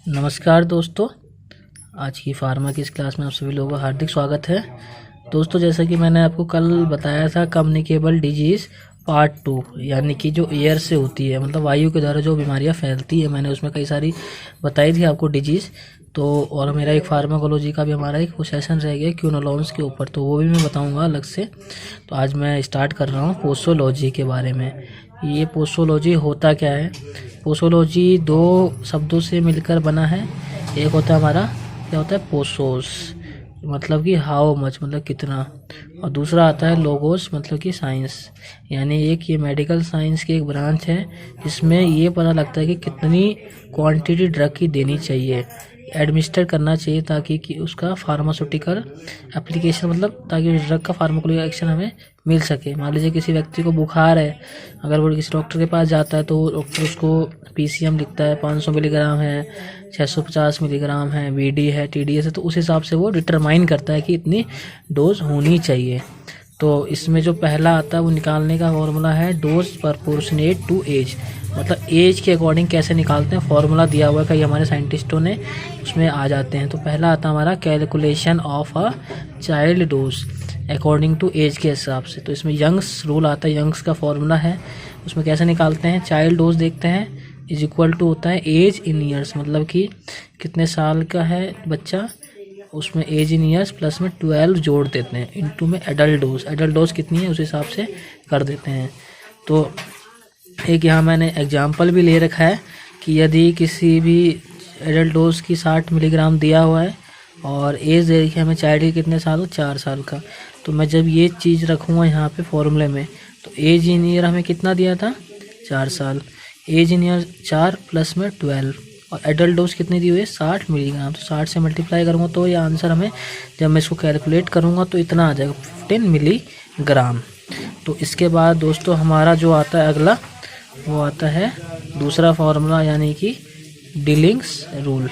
नमस्कार दोस्तों, आज की फार्मा की इस क्लास में आप सभी लोगों का हार्दिक स्वागत है। दोस्तों, जैसा कि मैंने आपको कल बताया था, कम्युनिकेबल डिजीज़ पार्ट 2 यानी कि जो एयर से होती है, मतलब वायु के द्वारा जो बीमारियां फैलती है, मैंने उसमें कई सारी बताई थी आपको डिजीज़। तो और मेरा एक फार्माकोलॉजी का भी हमारा एक सेशन रह गया क्यूनोलॉन्स के ऊपर, तो वो भी मैं बताऊंगा अलग से। तो आज मैं स्टार्ट कर रहा हूँ पोसोलॉजी के बारे में। ये पोसोलॉजी होता क्या है? पोसोलॉजी दो शब्दों से मिलकर बना है। एक होता है हमारा, क्या होता है, पोसोस मतलब कि हाउ मच, मतलब कितना, और दूसरा आता है लोगोस मतलब कि साइंस। यानी एक ये मेडिकल साइंस की एक ब्रांच है जिसमें ये पता लगता है कि कितनी क्वांटिटी ड्रग की देनी चाहिए, एडमिनिस्टर करना चाहिए, ताकि कि उसका फार्मास्यूटिकल एप्लीकेशन, मतलब ताकि उस ड्रग का फार्माकोलॉजिकल एक्शन हमें मिल सके। मान लीजिए किसी व्यक्ति को बुखार है, अगर वो किसी डॉक्टर के पास जाता है तो डॉक्टर उसको पीसीएम लिखता है, 500 मिलीग्राम है, 650 मिलीग्राम है, बीडी है, टीडीएस है, तो उस हिसाब से वो डिटरमाइन करता है कि इतनी डोज होनी चाहिए। तो इसमें जो पहला आता है वो निकालने का फॉर्मूला है डोज प्रपोर्शनेट टू एज, मतलब एज के अकॉर्डिंग कैसे निकालते हैं, फॉर्मूला दिया हुआ है कई हमारे साइंटिस्टों ने, उसमें आ जाते हैं। तो पहला आता है हमारा calculation of a child dose according to age के हिसाब से। तो इसमें यंग्स रूल आता है, यंग्स का फॉर्मूला है, उसमें कैसे निकालते हैं। चाइल्ड डोज देखते हैं, इज इक्वल टू होता है एज इन ईयर्स, मतलब कि कितने साल का है बच्चा, उसमें एज इन ईयर्स प्लस में 12 जोड़ देते हैं, इनटू में एडल्ट डोज, एडल्ट डोज कितनी है उस हिसाब से कर देते हैं। तो एक यहाँ मैंने एग्जांपल भी ले रखा है कि यदि किसी भी एडल्ट डोज की 60 मिलीग्राम दिया हुआ है और एज दे रखी है हमें चाइल्ड की कितने साल, 4 साल का, तो मैं जब ये चीज़ रखूँगा यहाँ पे फॉर्मूले में, तो एज इन ईयर हमें कितना दिया था, 4 साल, एज इन ईयर 4 प्लस में 12, और एडल्ट डोज कितनी दी हुई है, 60 मिलीग्राम। तो 60 से मल्टीप्लाई करूँगा तो ये आंसर हमें, जब मैं इसको कैलकुलेट करूँगा तो इतना आ जाएगा, 15 मिलीग्राम। तो इसके बाद दोस्तों हमारा जो आता है अगला, वो आता है दूसरा फार्मूला, यानी कि डिलिंग्स रूल।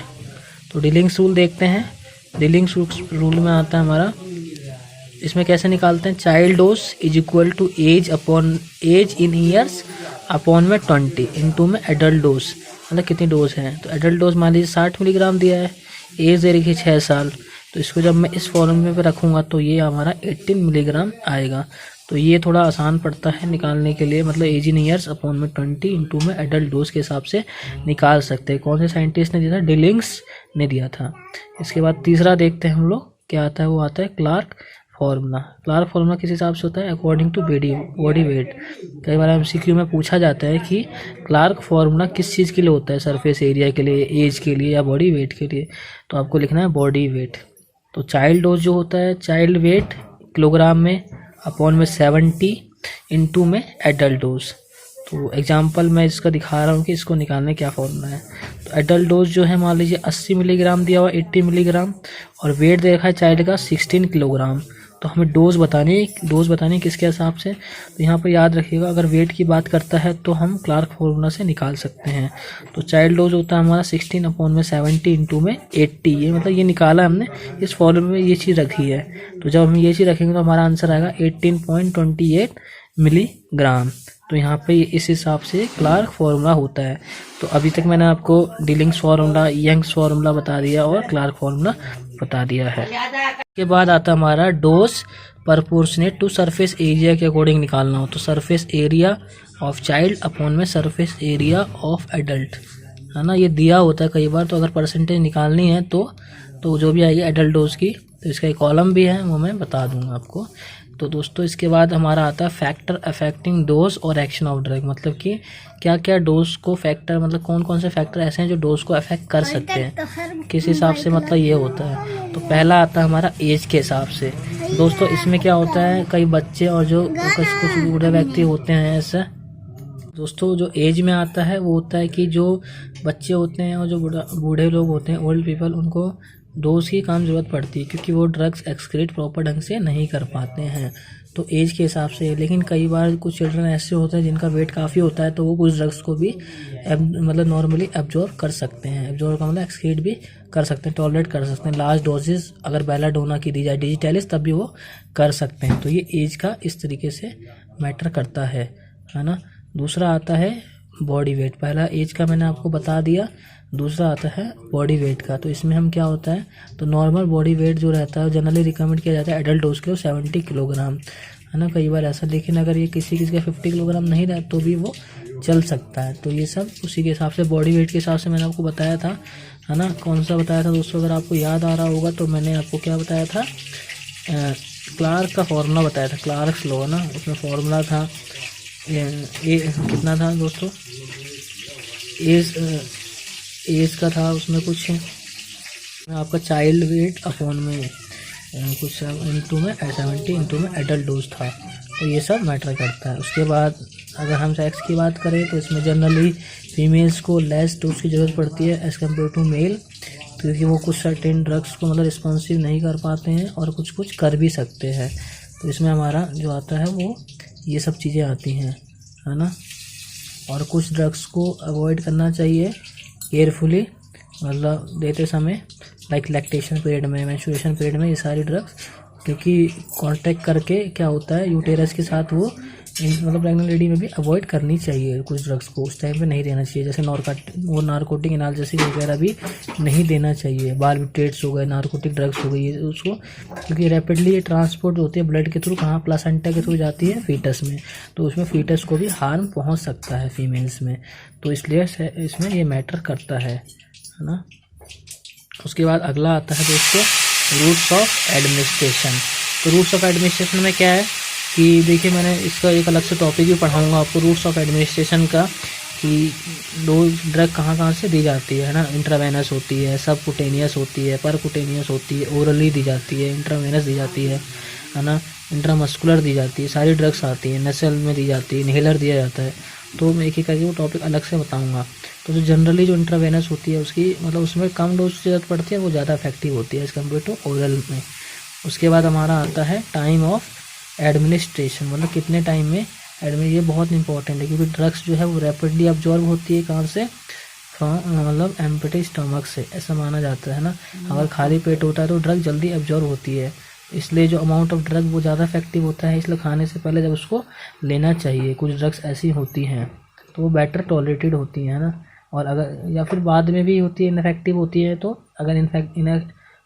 तो डिलिंग्स रूल देखते हैं। डिलिंग्स रूल में आता है हमारा, इसमें कैसे निकालते हैं, child dose is equal to age upon age in years upon में 20 इनटू में एडल्ट डोज, मतलब कितनी डोज है। तो एडल्ट डोज मान लीजिए 60 मिलीग्राम दिया है, एज दे रखी है 6 साल, तो इसको जब मैं इस फॉर्मूले पे रखूँगा तो ये हमारा 18 मिलीग्राम आएगा। तो ये थोड़ा आसान पड़ता है निकालने के लिए, मतलब एज इन ईयर्स अपॉन में 20 इंटू में एडल्ट डोज के हिसाब से निकाल सकते हैं। कौन से साइंटिस्ट ने दिया था, डिलिंग्स ने दिया था। इसके बाद तीसरा देखते हैं हम लोग, क्या आता है, वो आता है क्लार्क फॉर्मूला। क्लार्क फॉर्मूला किस हिसाब से होता है, अकॉर्डिंग टू बॉडी वेट। कई बार एमसीक्यू में पूछा जाता है कि क्लार्क फॉर्मूला किस चीज़ के लिए होता है, सरफेस एरिया के लिए, एज के लिए, या बॉडी वेट के लिए। तो आपको लिखना है बॉडी वेट। तो चाइल्ड डोज जो होता है, चाइल्ड वेट किलोग्राम में अपॉन में 70 इंटू में एडल्ट डोज। तो एग्जांपल मैं इसका दिखा रहा हूँ कि इसको निकालने क्या फॉर्मूला है। तो एडल्ट डोज जो है मान लीजिए 80 मिलीग्राम दिया हुआ, 80 मिलीग्राम, और वेट दे रखा है चाइल्ड का 16 किलोग्राम। तो हमें डोज बतानी किसके हिसाब से। तो यहाँ पर याद रखिएगा, अगर वेट की बात करता है तो हम क्लार्क फॉर्मूला से निकाल सकते हैं। तो चाइल्ड डोज होता है हमारा 16 अपॉन में 70 इंटू में 80, ये मतलब ये निकाला हमने, इस फॉर्मूले में ये चीज़ रखी है। तो जब हम ये चीज़ रखेंगे तो हमारा आंसर आएगा 18.28 मिलीग्राम। तो यहाँ पे इस हिसाब से क्लार्क फार्मूला होता है। तो अभी तक मैंने आपको डिलिंग्स फार्मूला, यंग्स फार्मूला बता दिया और क्लार्क फार्मूला बता दिया है। के बाद आता हमारा dose proportionate to surface area के अकॉर्डिंग निकालना हो। तो surface area of child upon में सरफेस एरिया ऑफ एडल्ट, है ना, ये दिया होता है कई बार। तो अगर परसेंटेज निकालनी है तो जो भी आएगी एडल्ट डोज की, तो इसका एक कॉलम भी है, वो मैं बता दूंगा आपको। तो दोस्तों इसके बाद हमारा आता है फैक्टर अफेक्टिंग डोज और एक्शन ऑफ ड्रग, मतलब कि क्या क्या डोज को फैक्टर, मतलब कौन कौन से फैक्टर ऐसे हैं जो डोज को अफेक्ट कर सकते हैं, किस हिसाब से, मतलब ये होता है। तो पहला आता है हमारा एज के हिसाब से। दोस्तों इसमें क्या होता है, कई बच्चे और जो कुछ बूढ़े व्यक्ति होते हैं ऐसा। दोस्तों जो एज में आता है वो होता है कि जो बच्चे होते हैं और जो बूढ़े लोग होते हैं, ओल्ड पीपल, उनको डोज की कम ज़रूरत पड़ती है क्योंकि वो ड्रग्स एक्सक्रीट प्रॉपर ढंग से नहीं कर पाते हैं। तो एज के हिसाब से। लेकिन कई बार कुछ चिल्ड्रन ऐसे होते हैं जिनका वेट काफ़ी होता है, तो वो कुछ ड्रग्स को भी मतलब नॉर्मली एब्जॉर्ब कर सकते हैं। एब्जॉर्ब का मतलब एक्सक्रीट भी कर सकते हैं, टॉलरेट कर सकते हैं। लार्ज डोजेस अगर बेलाडोना की दी जाए, डिजिटैलिस, तब भी वो कर सकते हैं। तो ये एज का इस तरीके से मैटर करता है ना। दूसरा आता है बॉडी वेट। पहला एज का मैंने आपको बता दिया। दूसरा आता है बॉडी वेट का। तो इसमें हम क्या होता है, तो नॉर्मल बॉडी वेट जो रहता है जनरली रिकमेंड किया जाता है एडल्ट डोज के 70 किलोग्राम, है ना, कई बार ऐसा। लेकिन अगर ये किसी का 50 किलोग्राम नहीं रहा तो भी वो चल सकता है। तो ये सब उसी के हिसाब से बॉडी वेट के हिसाब से मैंने आपको बताया था, है ना। कौन सा बताया था दोस्तों, अगर आपको याद आ रहा होगा तो मैंने आपको क्या बताया था, क्लार्क का फॉर्मूला बताया था, क्लार्क्स लॉ, है ना। उसमें फॉर्मूला था ये कितना था दोस्तों, एज का था उसमें कुछ आपका चाइल्ड वेट अपॉन में कुछ इंटू में 70 इंटू में एडल्ट डोज था। तो ये सब मैटर करता है। उसके बाद अगर हम सेक्स की बात करें तो इसमें जनरली फीमेल्स को लेस डोज की ज़रूरत पड़ती है एज़ कम्पेयर टू मेल, क्योंकि वो कुछ सर्टेन ड्रग्स को मतलब रिस्पॉन्सिव नहीं कर पाते हैं और कुछ कर भी सकते हैं। तो इसमें हमारा जो आता है वो ये सब चीज़ें आती हैं, है ना। और कुछ ड्रग्स को अवॉइड करना चाहिए केयरफुली, मतलब देते समय, लाइक लैक्टेशन पीरियड में, मेंस्ट्रुएशन पीरियड में, ये सारी ड्रग्स, क्योंकि कांटेक्ट करके क्या होता है यूटेरस के साथ वो मतलब प्रेग्नेंट लेडी में भी अवॉइड करनी चाहिए। कुछ ड्रग्स को उस टाइम पे नहीं देना चाहिए, जैसे नारकोटिक एनाल्जेसिक वगैरह भी नहीं देना चाहिए। बारबिट्रेट्स हो गए, नारकोटिक ड्रग्स हो गई उसको, क्योंकि रैपिडली ये ट्रांसपोर्ट होती है ब्लड के थ्रू, कहाँ, प्लासेंटा के थ्रू जाती है फीटस में, तो उसमें फीटस को भी हार्म पहुँच सकता है फीमेल्स में। तो इसलिए इसमें ये मैटर करता है ना। उसके बाद अगला आता है दोस्तों रूट्स ऑफ एडमिनिस्ट्रेशन। तो रूट्स ऑफ एडमिनिस्ट्रेशन में क्या है कि देखिए, मैंने इसका एक अलग से टॉपिक भी पढ़ाऊंगा आपको रूट्स ऑफ एडमिनिस्ट्रेशन का, कि ड्रग कहाँ कहाँ से दी जाती है ना। इंट्रावेनस होती है, सबकुटेनियस होती है, परकुटेनियस होती है, ओरली दी जाती है, इंट्रावेनस दी जाती है ना, इंट्रामस्कुलर दी जाती है, सारी ड्रग्स आती है, नसल में दी जाती है, इन्हेलर दिया जाता है। तो मैं एक एक करके वो टॉपिक अलग से बताऊंगा। तो जो जनरली जो इंट्रावेनस होती है उसकी मतलब उसमें कम डोज की जरूरत पड़ती है, वो ज़्यादा इफेक्टिव होती है एज़ कम्पेयर टू ओरल में। उसके बाद हमारा आता है टाइम ऑफ एडमिनिस्ट्रेशन, मतलब कितने टाइम में ये बहुत इंपॉर्टेंट है, क्योंकि ड्रग्स जो है वो रैपिडली अब्जॉर्ब होती है कहाँ से, मतलब एम्प्टी स्टमक से, ऐसा माना जाता है ना। अगर खाली पेट होता है तो ड्रग जल्दी अब्जॉर्ब होती है, इसलिए जो अमाउंट ऑफ ड्रग वो ज़्यादा इफेक्टिव होता है, इसलिए खाने से पहले जब उसको लेना चाहिए। कुछ ड्रग्स ऐसी होती हैं तो वो बेटर टॉलरेटेड होती हैं ना, और अगर या फिर बाद में भी होती है इनफेक्टिव होती है, तो अगर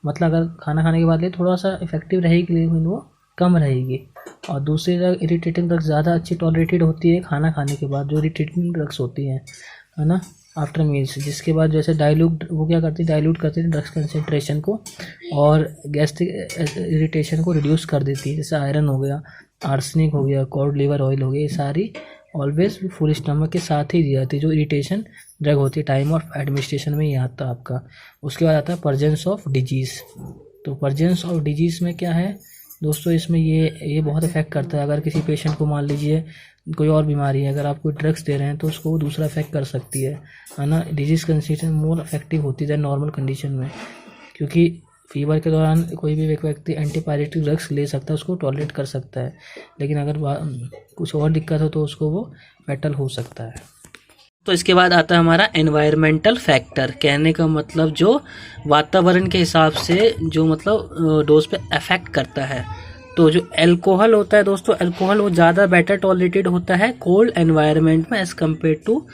मतलब अगर खाना खाने के बाद ले थोड़ा सा इफेक्टिव रहेगी लेकिन वो कम रहेगी। और दूसरी ड्रग इरिटेटिंग ड्रग्स ज़्यादा अच्छी टॉलरेटेड होती है खाना खाने के बाद, जो इरिटेटिंग ड्रग्स होती हैं, है ना, आफ्टर मील्स। जिसके बाद जैसे वो क्या करती है, डाइल्यूट करती है ड्रग्स कंसेंट्रेशन को और गैस्ट्रिक इरिटेशन को रिड्यूस कर देती है। जैसे आयरन हो गया, आर्सेनिक हो गया, कॉड लिवर ऑयल हो गया, ये सारी ऑलवेज फुल स्टमक के साथ ही दी जाती है जो इरिटेशन ड्रग होती है। टाइम ऑफ एडमिनिस्ट्रेशन में ये आता है आपका। उसके बाद आता है प्रेजेंस ऑफ डिजीज़। तो प्रेजेंस ऑफ डिजीज़ में क्या है दोस्तों, इसमें ये बहुत इफेक्ट करता है। अगर किसी पेशेंट को मान लीजिए कोई और बीमारी है, अगर आप कोई ड्रग्स दे रहे हैं तो उसको दूसरा इफेक्ट कर सकती है ना। डिजीज़ कंडीशन मोर इफेक्टिव होती है नॉर्मल कंडीशन में, क्योंकि फीवर के दौरान कोई भी व्यक्ति एंटीपायरेटिक ड्रग्स ले सकता है, उसको टॉलरेट कर सकता है, लेकिन अगर कुछ और दिक्कत हो तो उसको वो फैटल हो सकता है। तो इसके बाद आता है हमारा एनवायरमेंटल फैक्टर, कहने का मतलब जो वातावरण के हिसाब से जो मतलब डोज पे अफेक्ट करता है। तो जो अल्कोहल होता है दोस्तों, अल्कोहल वो ज़्यादा बेटर टॉलरेटेड होता है कोल्ड एनवायरनमेंट में एज़ कम्पेयर टू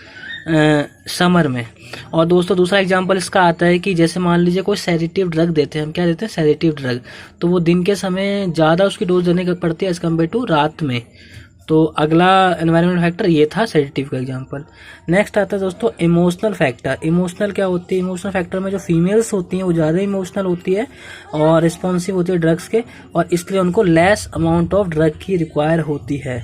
समर में। और दोस्तों दूसरा एग्जांपल इसका आता है कि जैसे मान लीजिए कोई सेडेटिव ड्रग देते हैं, हम क्या देते हैं सेडेटिव ड्रग, तो वो दिन के समय ज़्यादा उसकी डोज देने की पड़ती है एज़ कम्पेयर टू रात में। तो अगला एनवायरमेंट फैक्टर ये था सेडेटिव का एग्जांपल। नेक्स्ट आता है दोस्तों इमोशनल फैक्टर। इमोशनल क्या होती है, इमोशनल फैक्टर में जो फीमेल्स होती हैं वो ज़्यादा इमोशनल होती है और रिस्पॉन्सिव होती है ड्रग्स के, और इसलिए उनको लेस अमाउंट ऑफ ड्रग की रिक्वायर होती है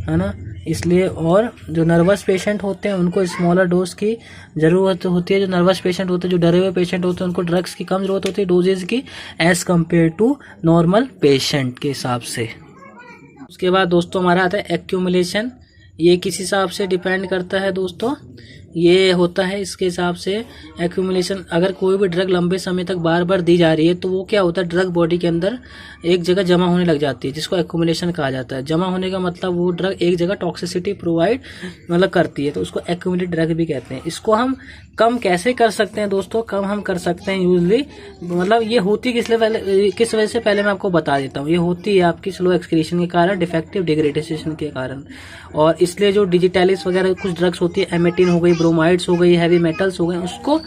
ना, इसलिए। और जो नर्वस पेशेंट होते हैं उनको स्मॉलर डोज की ज़रूरत होती है। जो नर्वस पेशेंट होते हैं, जो डरे हुए पेशेंट होते हैं, उनको ड्रग्स की कम ज़रूरत होती है डोजेज की as compared to normal patient के हिसाब से। उसके बाद दोस्तों हमारा आता है एक्यूमुलेशन। ये किस हिसाब से डिपेंड करता है दोस्तों, ये होता है इसके हिसाब से एक्यूमुलेशन। अगर कोई भी ड्रग लंबे समय तक बार बार दी जा रही है तो वो क्या होता है, ड्रग बॉडी के अंदर एक जगह जमा होने लग जाती है, जिसको एक्यूमुलेशन कहा जाता है। जमा होने का मतलब वो ड्रग एक जगह टॉक्सिसिटी प्रोवाइड मतलब करती है, तो उसको एक्यूमुलेट ड्रग भी कहते हैं। इसको हम कम कैसे कर सकते हैं दोस्तों, कम हम कर सकते हैं यूजली, मतलब ये होती किस वजह से पहले मैं आपको बता देता हूँ। ये होती है आपकी स्लो एक्सक्रीशन के कारण, डिफेक्टिव डिग्रेडेशन के कारण। और इसलिए जो डिजिटैलिस वगैरह कुछ ड्रग्स होती है, एमेटिन हो गई, ब्रोमाइड्स हो गई, हैवी मेटल्स हो गए, उसको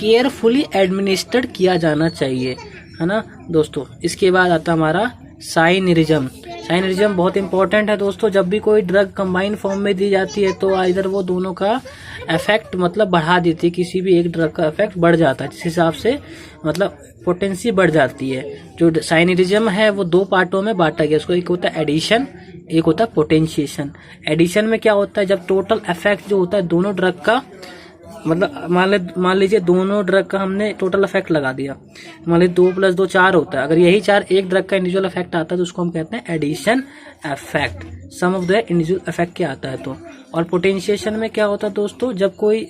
केयरफुली एडमिनिस्टर्ड किया जाना चाहिए, है ना दोस्तों। इसके बाद आता हमारा साइनरिज्म। साइनरिज्म बहुत इंपॉर्टेंट है दोस्तों। जब भी कोई ड्रग कंबाइन फॉर्म में दी जाती है तो इधर वो दोनों का इफेक्ट मतलब बढ़ा देती है, किसी भी एक ड्रग का इफेक्ट बढ़ जाता है, जिस हिसाब से मतलब पोटेंसी बढ़ जाती है। जो साइनरिज्म है वो दो पार्टों में बांटा गया, उसको एक होता है एडिशन, एक होता है पोटेंशिएशन। एडिशन में क्या होता है, जब टोटल इफेक्ट जो होता है दोनों ड्रग का, मतलब मान लीजिए दोनों ड्रग का हमने टोटल इफेक्ट लगा दिया, मान लीजिए 2 + 2 4 होता है, अगर यही 4 एक ड्रग का इंडिविजुअल इफेक्ट आता है तो उसको हम कहते हैं addition effect, sum of the individual effect क्या आता है तो। और पोटेंशिएशन में क्या होता है दोस्तों, जब कोई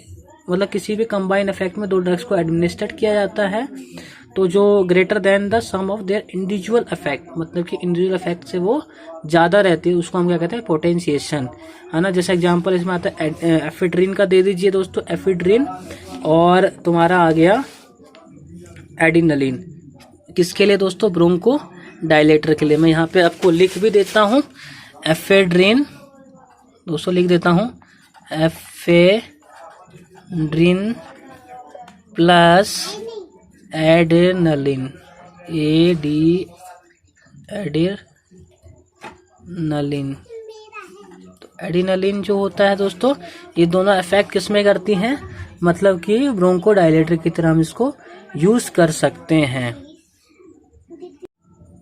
मतलब किसी भी कंबाइन इफेक्ट में दो ड्रग्स को एडमिनिस्ट्रेट किया जाता है तो जो greater than the sum of their individual effect, मतलब कि इंडिविजुअल इफेक्ट से वो ज़्यादा रहती है, उसको हम क्या कहते हैं पोटेंशिएशन, है ना। जैसे एग्जांपल इसमें आता है एफिड्रिन का दे दीजिए दोस्तों, एफिड्रिन, और तुम्हारा आ गया एडिनलिन। किसके लिए दोस्तों, ब्रोंको डायलेटर के लिए। मैं यहाँ पे आपको लिख भी देता हूँ, एफेड्रिन दोस्तों लिख देता हूँ, एफेड्रिन प्लस एड्रेनलिन, एड्रेनलिन। तो एड्रेनलिन जो होता है दोस्तों, ये दोनों इफेक्ट किस में करती हैं, मतलब कि ब्रोंको डायलेटर की तरह हम इसको यूज कर सकते हैं।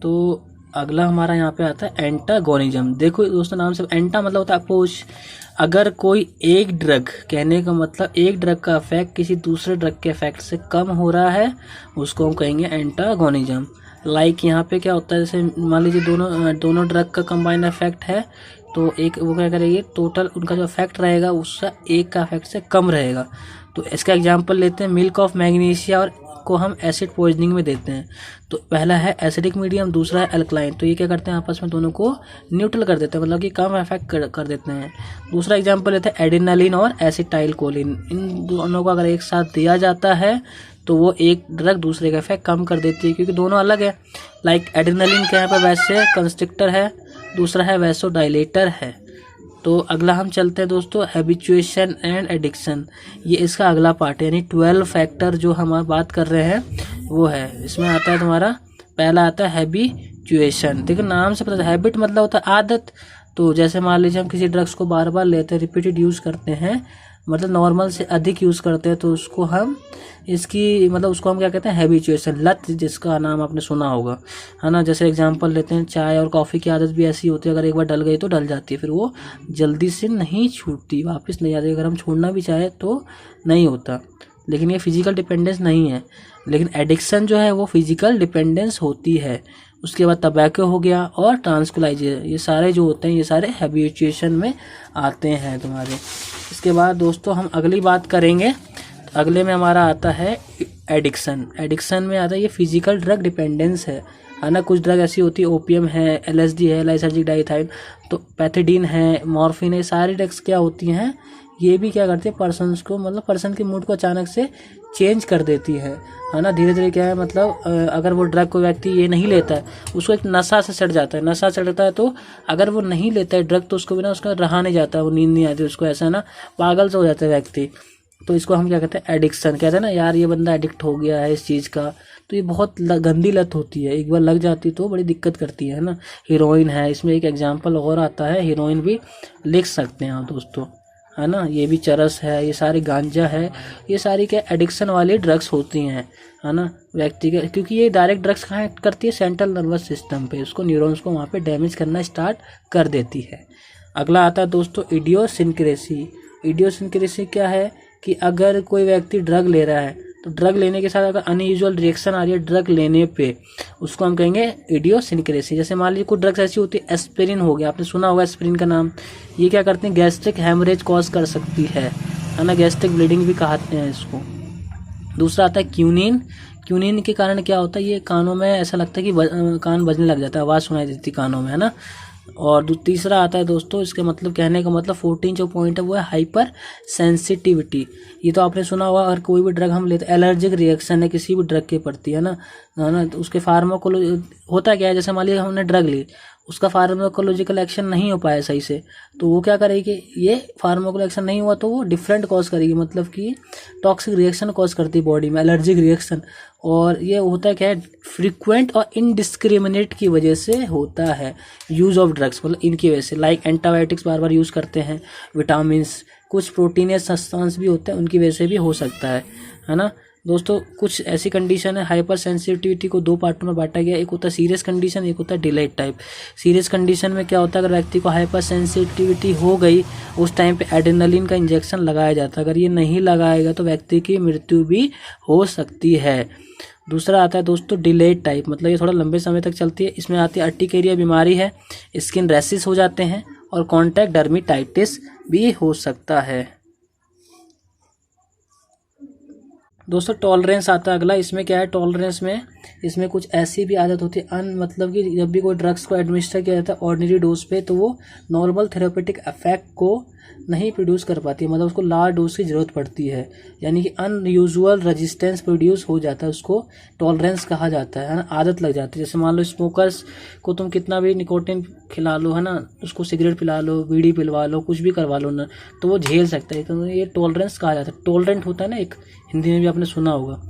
तो अगला हमारा यहाँ पे आता है एंटागोनिज्म। देखो दोस्तों, नाम से एंटा मतलब होता है अपोज। अगर कोई एक ड्रग, कहने का मतलब एक ड्रग का इफेक्ट किसी दूसरे ड्रग के इफेक्ट से कम हो रहा है, उसको हम कहेंगे एंटागोनिज्म। लाइक यहाँ पे क्या होता है, जैसे मान लीजिए दोनों ड्रग का कंबाइन इफेक्ट है, तो एक वो क्या करेगी, टोटल उनका जो इफेक्ट रहेगा उसका एक का इफेक्ट से कम रहेगा। तो इसका एग्जांपल लेते हैं, मिल्क ऑफ मैग्नीशिया और को हम एसिड पॉइजनिंग में देते हैं। तो पहला है एसिडिक मीडियम, दूसरा है अल्कलाइन, तो ये क्या करते हैं आपस में दोनों को न्यूट्रल कर देते हैं, मतलब कि कम इफेक्ट कर देते हैं। दूसरा एग्जांपल लेते हैं एडिनलिन और एसिटाइल कोलिन। इन दोनों को अगर एक साथ दिया जाता है तो वो एक ड्रग दूसरे का इफेक्ट कम कर देती है, क्योंकि दोनों अलग है। लाइक एडिनलिन के यहाँ पर वैसे कंस्ट्रिक्टर है, दूसरा है वैसोडाइलेटर है। तो अगला हम चलते हैं दोस्तों, हैबिचुएशन एंड एडिक्शन। ये इसका अगला पार्ट है, यानी 12 फैक्टर जो हम बात कर रहे हैं वो है। इसमें आता है तुम्हारा पहला आता है हैबिचुएशन। देखो नाम से पता है, हैबिट मतलब होता है आदत। तो जैसे मान लीजिए हम किसी ड्रग्स को बार बार लेते हैं, रिपीटेड यूज़ करते हैं, मतलब नॉर्मल से अधिक यूज़ करते हैं, तो उसको हम उसको हम क्या कहते हैं हैबिचुएशन, लत, जिसका नाम आपने सुना होगा, है ना। जैसे एग्जांपल लेते हैं, चाय और कॉफ़ी की आदत भी ऐसी होती है, अगर एक बार डल गई तो डल जाती है, फिर वो जल्दी से नहीं छूटती, वापस नहीं आती। अगर हम छोड़ना भी चाहे तो नहीं होता, लेकिन ये फिजिकल डिपेंडेंस नहीं है। लेकिन एडिक्शन जो है वो फिजिकल डिपेंडेंस होती है। उसके बाद टबैको हो गया और ट्रांसकुलाइजेशन, ये सारे जो होते हैं ये सारे हैबिचुएशन में आते हैं तुम्हारे। इसके बाद दोस्तों हम अगली बात करेंगे, तो अगले में हमारा आता है एडिक्शन। एडिक्शन में आता है ये फिजिकल ड्रग डिपेंडेंस है ना। कुछ ड्रग ऐसी होती है, ओपीएम है, एलएसडी है, लाइसर्जिक डाइथाइल, तो पैथिडीन है, मॉर्फिन है, सारी ड्रग्स क्या होती हैं, ये भी क्या करती है पर्सन्स को, मतलब पर्सन के मूड को अचानक से चेंज कर देती है ना। धीरे धीरे क्या है, मतलब अगर वो ड्रग को व्यक्ति ये नहीं लेता है, उसको एक नशा से चढ़ जाता है, नशा चढ़ता है, तो अगर वो नहीं लेता है ड्रग तो उसको बिना उसका रहा नहीं जाता, वो नींद नहीं आती उसको, ऐसा ना पागल से हो जाता है व्यक्ति। तो इसको हम क्या कहते हैं एडिक्शन, कहते हैं ना यार ये बंदा एडिक्ट हो गया है इस चीज़ का। तो ये बहुत गंदी लत होती है, एक बार लग जाती तो बड़ी दिक्कत करती है ना। हीरोइन है, इसमें एक एग्जाम्पल और आता है, हीरोइन भी लिख सकते हैं आप दोस्तों, है ना। ये भी चरस है, ये सारी गांजा है, ये सारी क्या एडिक्शन वाली ड्रग्स होती हैं, है ना व्यक्ति के, क्योंकि ये डायरेक्ट ड्रग्स कहाँ करती है, सेंट्रल नर्वस सिस्टम पे, उसको न्यूरॉन्स को वहाँ पे डैमेज करना स्टार्ट कर देती है। अगला आता है दोस्तों इडियोसिंक्रेसी। इडियोसिंक्रेसी क्या है कि अगर कोई व्यक्ति ड्रग ले रहा है तो ड्रग लेने के साथ अगर अनयूजुअल रिएक्शन आ रही है ड्रग लेने पे, उसको हम कहेंगे इडियोसिंक्रेसी। जैसे मान लीजिए कुछ ड्रग्स ऐसी होती है, एस्पिरिन हो गया, आपने सुना होगा एस्पिरिन का नाम। ये क्या करते हैं, गैस्ट्रिक हेमरेज कॉज कर सकती है ना, गैस्ट्रिक ब्लीडिंग भी कहते हैं इसको। दूसरा आता है क्यूनिन। क्यूनिन के कारण क्या होता है, ये कानों में ऐसा लगता है कि कान बजने लग जाता है, आवाज़ सुनाई देती कानों में, है ना। और तीसरा आता है दोस्तों, इसके मतलब कहने का मतलब 14 जो पॉइंट है वो है हाइपर सेंसिटिविटी। ये तो आपने सुना होगा, अगर कोई भी ड्रग हम लेते हैं, एलर्जिक रिएक्शन है किसी भी ड्रग के प्रति, है ना, तो उसके फार्माकोलॉजी होता क्या है, जैसे मान लीजिए हमने ड्रग ली, उसका फार्माकोलॉजिकल एक्शन नहीं हो पाया सही से, तो वो क्या करेगी, ये फार्माकोलॉजिकल एक्शन नहीं हुआ तो वो डिफरेंट कॉज करेगी, मतलब कि टॉक्सिक रिएक्शन कॉज करती है बॉडी में, एलर्जिक रिएक्शन। और ये होता है क्या है, फ्रीक्वेंट और इनडिस्क्रिमिनेट की वजह से होता है यूज़ ऑफ ड्रग्स, मतलब इनकी वजह से। लाइक एंटीबायोटिक्स बार बार यूज़ करते हैं, विटामिन, कुछ प्रोटीनियस सब्सटेंस भी होते हैं, उनकी वजह से भी हो सकता है ना दोस्तों। कुछ ऐसी कंडीशन है, हाइपर सेंसिटिविटी को 2 पार्टों में बांटा गया, एक होता है सीरियस कंडीशन, एक होता है डिलेड टाइप। सीरियस कंडीशन में क्या होता है, अगर व्यक्ति को हाइपर सेंसिटिविटी हो गई, उस टाइम पे एड्रेनलिन का इंजेक्शन लगाया जाता है, अगर ये नहीं लगाएगा तो व्यक्ति की मृत्यु भी हो सकती है। दूसरा आता है दोस्तों डिलेड टाइप, मतलब ये थोड़ा लंबे समय तक चलती है। इसमें आती है अर्टिकेरिया बीमारी है, स्किन रैशेस हो जाते हैं और कॉन्टैक्ट डर्मेटाइटिस भी हो सकता है। दोस्तों टॉलरेंस आता है अगला। इसमें क्या है, टॉलरेंस में इसमें कुछ ऐसी भी आदत होती है मतलब कि जब भी कोई ड्रग्स को एडमिनिस्टर किया जाता है ऑर्डिनरी डोज पे, तो वो नॉर्मल थेरेपेटिक इफेक्ट को नहीं प्रोड्यूस कर पाती है, मतलब उसको लार्ज डोज की ज़रूरत पड़ती है, यानी कि अनयूजुअल रेजिस्टेंस प्रोड्यूस हो जाता है, उसको टॉलरेंस कहा जाता है ना। आदत लग जाती है, जैसे मान लो स्मोकर्स को तुम कितना भी निकोटिन खिला लो, है ना, उसको सिगरेट पिला लो, बीड़ी पिलवा लो, कुछ भी करवा लो ना, तो वो झेल सकता है, तो ये टॉलरेंस कहा जाता है। टॉलरेंट होता है ना एक, हिंदी में भी आपने सुना होगा।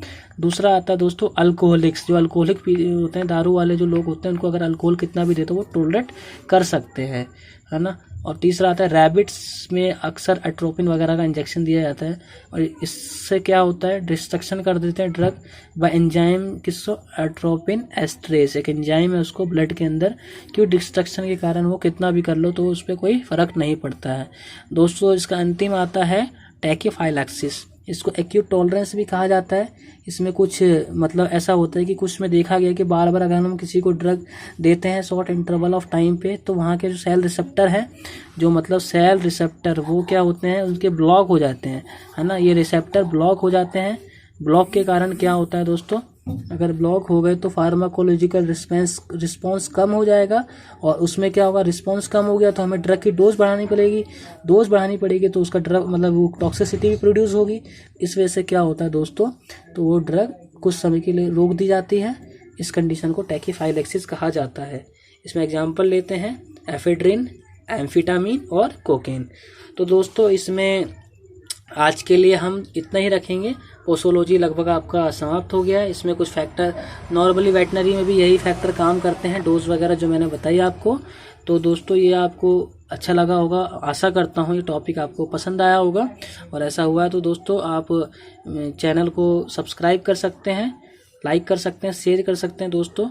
दूसरा आता है दोस्तों अल्कोहलिक्स, जो अल्कोहलिक होते हैं, दारू वाले जो लोग होते हैं, उनको अगर अल्कोहल कितना भी दे तो वो टॉलरेट कर सकते हैं, है ना। और तीसरा आता है रैबिट्स में अक्सर एट्रोपिन वगैरह का इंजेक्शन दिया जाता है, और इससे क्या होता है, डिस्ट्रक्शन कर देते हैं ड्रग बाय एंजाइम, किसको, एट्रोपिन एस्ट्रेस, एक एंजाइम है उसको ब्लड के अंदर, क्यों, डिस्ट्रक्शन के कारण वो कितना भी कर लो तो उस पर कोई फर्क नहीं पड़ता है। दोस्तों इसका अंतिम आता है टैकीफाइलैक्सिस, इसको एक्यूट टॉलरेंस भी कहा जाता है। इसमें कुछ मतलब ऐसा होता है कि कुछ में देखा गया कि बार बार अगर हम किसी को ड्रग देते हैं शॉर्ट इंटरवल ऑफ टाइम पे, तो वहाँ के जो सेल रिसेप्टर हैं, जो मतलब सेल रिसेप्टर वो क्या होते हैं, उनके ब्लॉक हो जाते हैं, है ना। ये रिसेप्टर ब्लॉक हो जाते हैं, ब्लॉक के कारण क्या होता है दोस्तों, अगर ब्लॉक हो गए तो फार्माकोलॉजिकल रिस्पॉन्स कम हो जाएगा, और उसमें क्या होगा, रिस्पॉन्स कम हो गया तो हमें ड्रग की डोज बढ़ानी पड़ेगी, तो उसका ड्रग मतलब वो टॉक्सिसिटी भी प्रोड्यूस होगी। इस वजह से क्या होता है दोस्तों, तो वो ड्रग कुछ समय के लिए रोक दी जाती है। इस कंडीशन को टैकीफाइलैक्सिस कहा जाता है। इसमें एग्जाम्पल लेते हैं एफेड्रिन, एम्फेटामिन और कोकेन। तो दोस्तों इसमें आज के लिए हम इतना ही रखेंगे। पोसोलॉजी लगभग आपका समाप्त हो गया है। इसमें कुछ फैक्टर, नॉर्मली वेटनरी में भी यही फैक्टर काम करते हैं, डोज वगैरह जो मैंने बताई आपको। तो दोस्तों ये आपको अच्छा लगा होगा, आशा करता हूँ ये टॉपिक आपको पसंद आया होगा, और ऐसा हुआ है तो दोस्तों आप चैनल को सब्सक्राइब कर सकते हैं, लाइक कर सकते हैं, शेयर कर सकते हैं। दोस्तों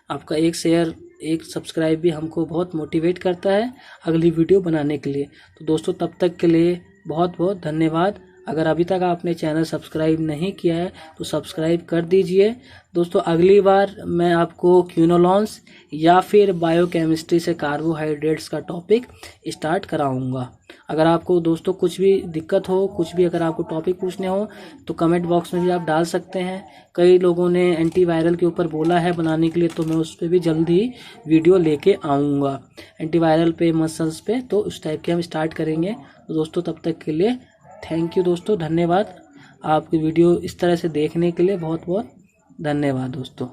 आपका एक शेयर, एक सब्सक्राइब भी हमको बहुत मोटिवेट करता है अगली वीडियो बनाने के लिए। तो दोस्तों तब तक के लिए बहुत बहुत धन्यवाद। अगर अभी तक आपने चैनल सब्सक्राइब नहीं किया है तो सब्सक्राइब कर दीजिए। दोस्तों अगली बार मैं आपको क्विनोलॉन्स या फिर बायोकेमिस्ट्री से कार्बोहाइड्रेट्स का टॉपिक स्टार्ट कराऊंगा। अगर आपको दोस्तों कुछ भी दिक्कत हो, कुछ भी अगर आपको टॉपिक पूछने हो तो कमेंट बॉक्स में भी आप डाल सकते हैं। कई लोगों ने एंटीवायरल के ऊपर बोला है बनाने के लिए, तो मैं उस पर भी जल्दी ही वीडियो लेके आऊँगा, एंटीवायरल पे, मसल्स पे, तो उस टाइप के हम स्टार्ट करेंगे। तो दोस्तों तब तक के लिए थैंक यू दोस्तों, धन्यवाद। आपकी वीडियो इस तरह से देखने के लिए बहुत बहुत धन्यवाद दोस्तों।